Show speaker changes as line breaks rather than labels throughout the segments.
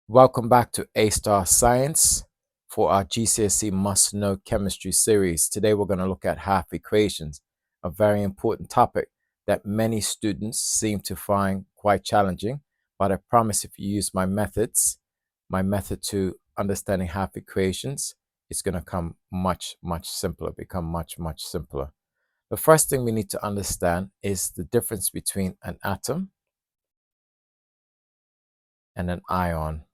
Welcome back to A-Star Science for our GCSE Must Know Chemistry series. Today we're going to look at half equations, a very important topic that many students seem to find quite challenging, but I promise if you use my method to understanding half equations, it's going to become much simpler. The first thing we need to understand is the difference between an atom and an ion.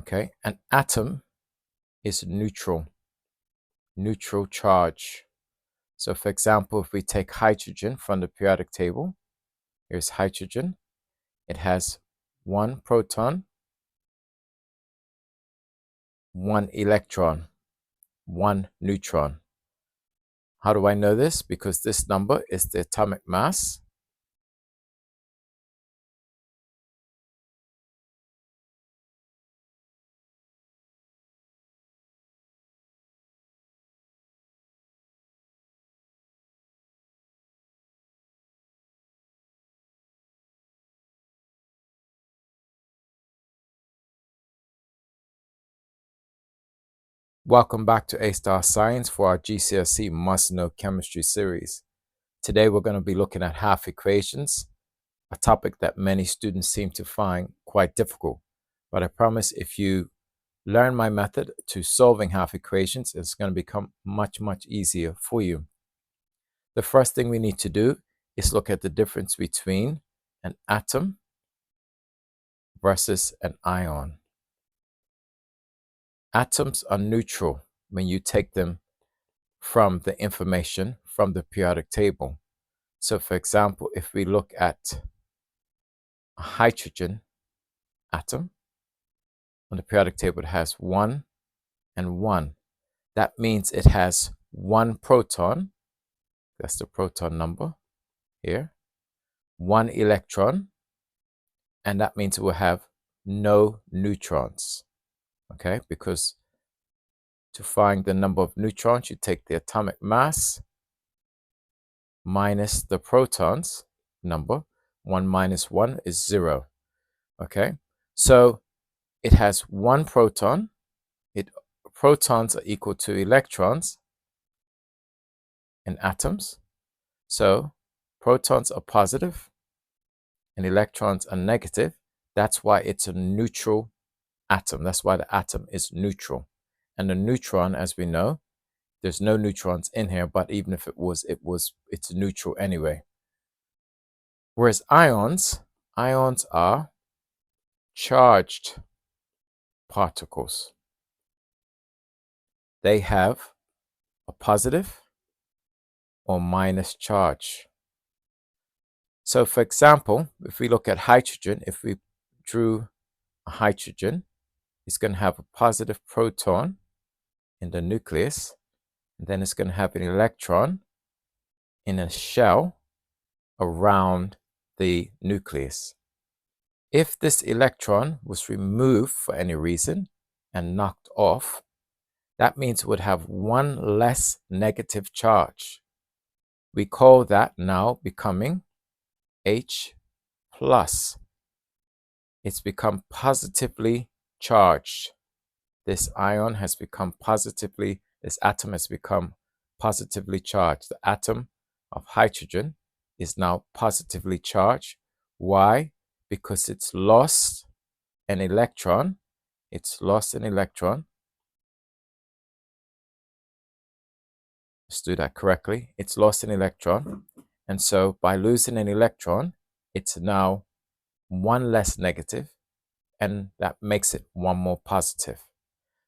Okay, an atom is neutral charge. So for example, if we take hydrogen from the periodic table, here's hydrogen. It has one proton, one electron, one neutron. How do I know this? Because this number is the atomic mass. Welcome back to A-Star Science for our GCSE Must Know Chemistry series. Today we're going to be looking at half equations, a topic that many students seem to find quite difficult. But I promise if you learn my method to solving half equations, it's going to become much easier for you. The first thing we need to do is look at the difference between an atom versus an ion. Atoms are neutral when you take them from the information from the periodic table. So for example, if we look at a hydrogen atom, on the periodic table it has 1 and 1. That means it has one proton, that's the proton number here, one electron, and that means it will have no neutrons. Okay, because to find the number of neutrons, you take the atomic mass minus the protons number. 1 minus 1 is 0. Okay, so it has one proton. Protons are equal to electrons in atoms. So protons are positive and electrons are negative. That's why it's a neutral atom. That's why the atom is neutral. And the neutron, as we know, there's no neutrons in here, but even if it's neutral anyway. Whereas ions are charged particles. They have a positive or minus charge. So for example, if we look at hydrogen, if we drew a hydrogen, it's going to have a positive proton in the nucleus, and then it's going to have an electron in a shell around the nucleus. If this electron was removed for any reason and knocked off, that means it would have one less negative charge. We call that now becoming H plus. It's become positively charged. This atom has become positively charged. The atom of hydrogen is now positively charged. Why? Because it's lost an electron. Let's do that correctly. It's lost an electron. And so by losing an electron, it's now one less negative, and that makes it one more positive.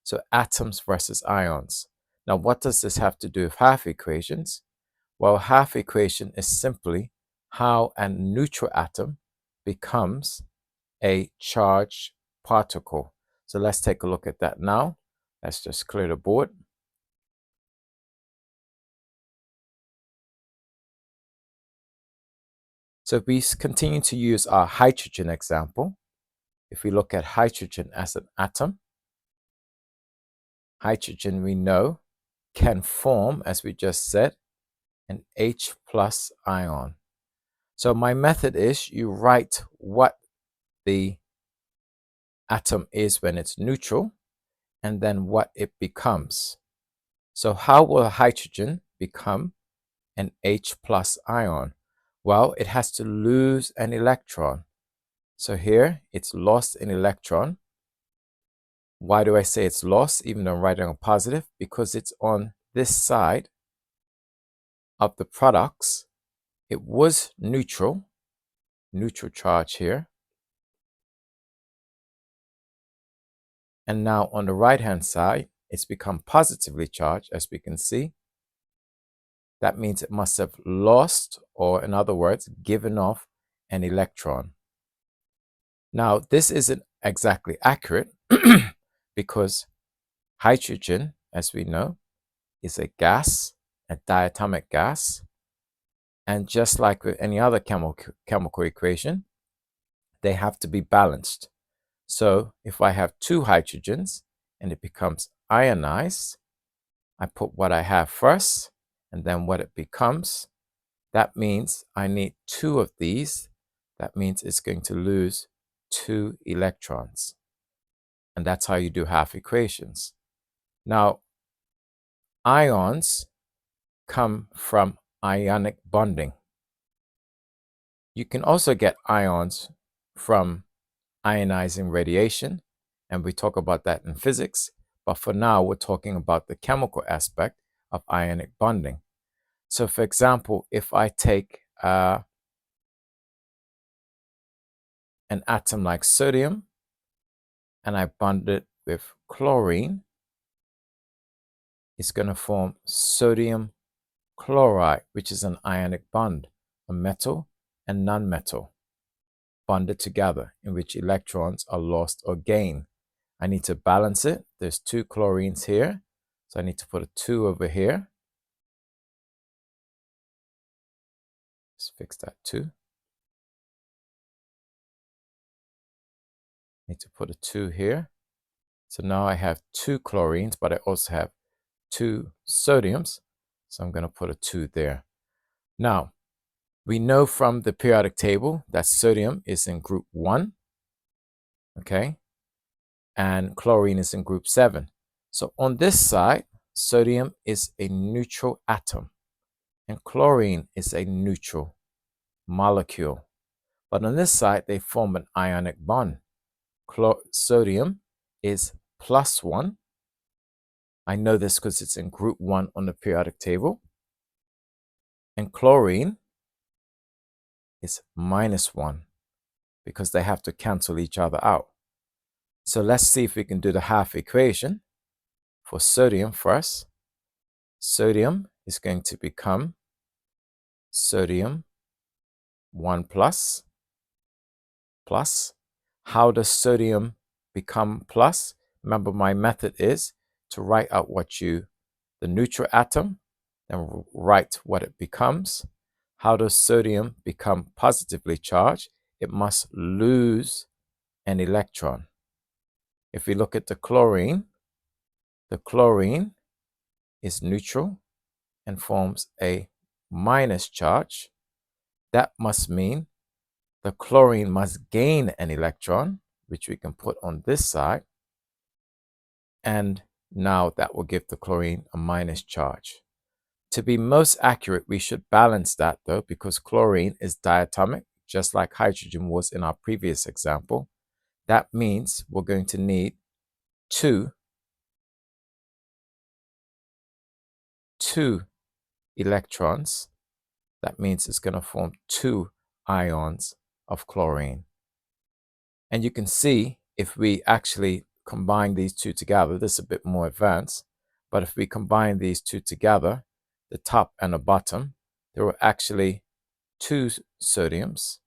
So atoms versus ions. Now, what does this have to do with half equations? Well, half equation is simply how a neutral atom becomes a charged particle. So let's take a look at that now. Let's just clear the board. So if we continue to use our hydrogen example, if we look at hydrogen as an atom, hydrogen we know can form, as we just said, an H plus ion. So my method is you write what the atom is when it's neutral, and then what it becomes. So how will a hydrogen become an H plus ion? Well, it has to lose an electron. So here it's lost an electron. Why do I say it's lost even though I'm writing a positive? Because it's on this side of the products. It was neutral charge here. And now on the right hand side, it's become positively charged, as we can see. That means it must have lost, or in other words, given off an electron. Now, this isn't exactly accurate because hydrogen, as we know, is a gas, a diatomic gas. And just like with any other chemical equation, they have to be balanced. So if I have two hydrogens and it becomes ionized, I put what I have first and then what it becomes. That means I need two of these. That means it's going to lose two electrons. And that's how you do half equations. Now, ions come from ionic bonding. You can also get ions from ionizing radiation, and we talk about that in physics. But for now, we're talking about the chemical aspect of ionic bonding. So for example, if I take an atom like sodium and I bond it with chlorine, it's going to form sodium chloride, which is an ionic bond, a metal and non-metal bonded together, in which electrons are lost or gained. I need to balance it. There's two chlorines here, so I need to put a 2 over here. Let's fix that 2. Need to put a 2 here. So now I have 2 chlorines, but I also have 2 sodiums. So I'm going to put a 2 there. Now, we know from the periodic table that sodium is in group 1, okay? And chlorine is in group 7. So on this side, sodium is a neutral atom and chlorine is a neutral molecule. But on this side, they form an ionic bond. Sodium is +1. I know this because it's in group 1 on the periodic table. And chlorine is -1 because they have to cancel each other out. So let's see if we can do the half equation for sodium first. Sodium is going to become sodium 1 plus. How does sodium become plus? Remember, my method is to write out the neutral atom, then write what it becomes. How does sodium become positively charged? It must lose an electron. If we look at the chlorine is neutral and forms a minus charge. That must mean the chlorine must gain an electron, which we can put on this side. And now that will give the chlorine a minus charge. To be most accurate, we should balance that though, because chlorine is diatomic, just like hydrogen was in our previous example. That means we're going to need two electrons. That means it's going to form 2 ions of chlorine. And you can see if we actually combine these two together, this is a bit more advanced, but if we combine these two together, the top and the bottom, there were actually 2 sodiums.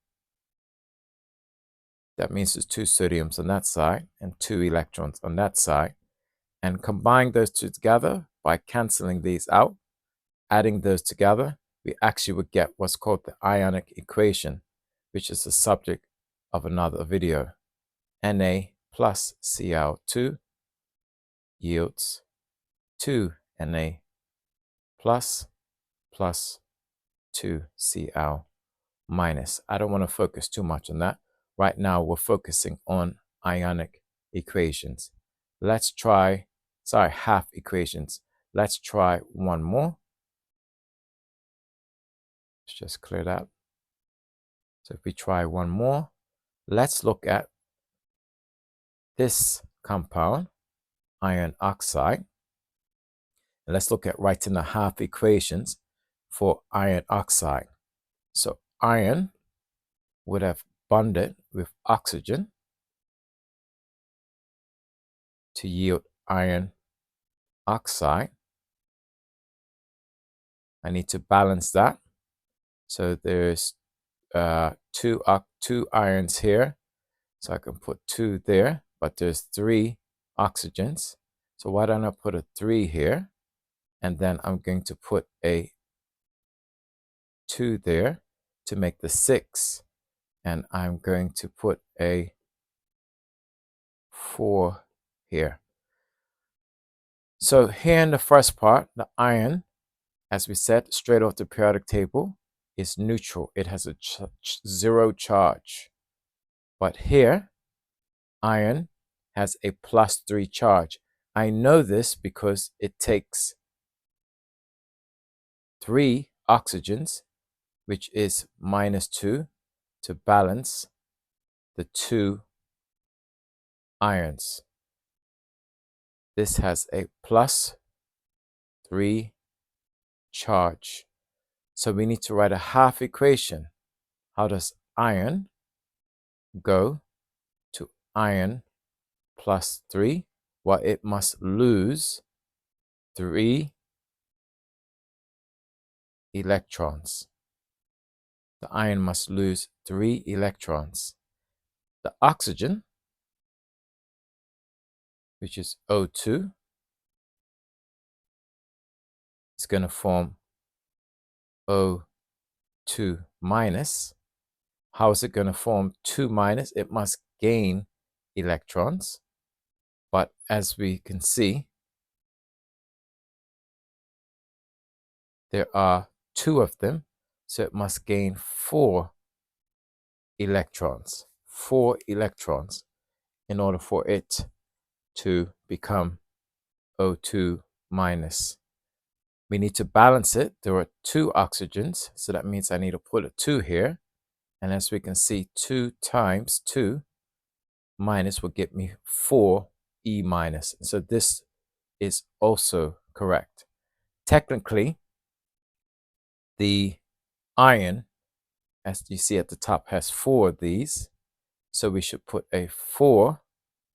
That means there's 2 sodiums on that side and 2 electrons on that side. And combine those two together by canceling these out, adding those together, we actually would get what's called the ionic equation, which is the subject of another video. Na plus Cl2 yields 2Na plus 2Cl minus. I don't want to focus too much on that. Right now, we're focusing on ionic equations. Let's try, sorry, half equations. Let's try one more. Let's just clear that. So if we try one more, let's look at this compound, iron oxide. And let's look at writing the half equations for iron oxide. So iron would have bonded with oxygen to yield iron oxide. I need to balance that. So there's two irons here. So I can put 2 there, but there's 3 oxygens. So why don't I put a 3 here? And then I'm going to put a 2 there to make the 6. And I'm going to put a 4 here. So here in the first part, the iron, as we said, straight off the periodic table, is neutral. It has a 0 charge. But here, iron has a +3 charge. I know this because it takes 3 oxygens, which is -2, to balance the 2 irons. This has a +3 charge. So we need to write a half equation. How does iron go to iron +3? Well, it must lose 3 electrons. The iron must lose 3 electrons. The oxygen, which is O2, is going to form O2 minus. How is it going to form 2 minus? It must gain electrons. But as we can see, there are 2 of them, so it must gain 4 electrons. 4 electrons in order for it to become O2 minus. We need to balance it. There are 2 oxygens, so that means I need to put a 2 here. And as we can see, 2 times 2 minus will get me 4 E minus. So this is also correct. Technically, the iron, as you see at the top, has 4 of these. So we should put a 4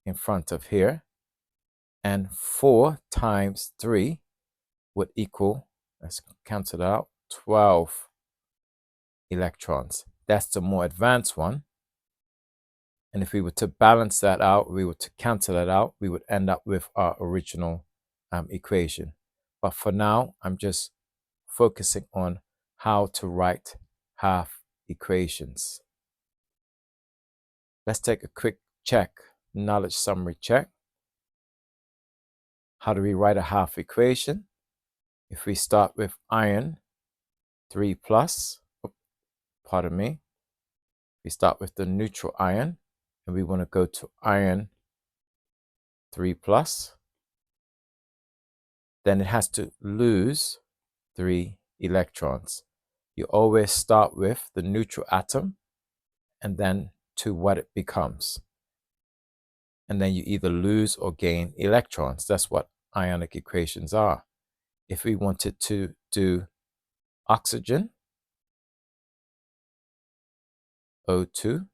in front of here. And 4 times 3 would equal, let's count it out, 12 electrons. That's the more advanced one. And if we were to balance that out, we were to cancel that out, we would end up with our original equation. But for now, I'm just focusing on how to write half equations. Let's take a quick check, knowledge summary check. How do we write a half equation? If we start with iron 3 plus, pardon me, we start with the neutral iron and we want to go to iron 3 plus, then it has to lose 3 electrons. You always start with the neutral atom and then to what it becomes. And then you either lose or gain electrons. That's what ionic equations are. If we wanted to do oxygen, O2,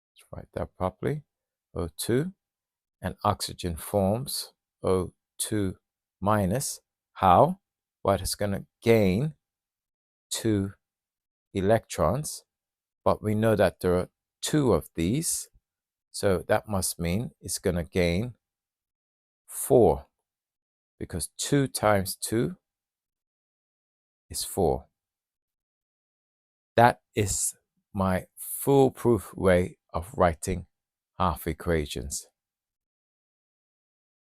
let's write that properly, O2, and oxygen forms O2 minus. How? Well, it's going to gain 2 electrons, but we know that there are 2 of these, so that must mean it's going to gain 4, because 2 times 2 is 4. That is my foolproof way of writing half equations.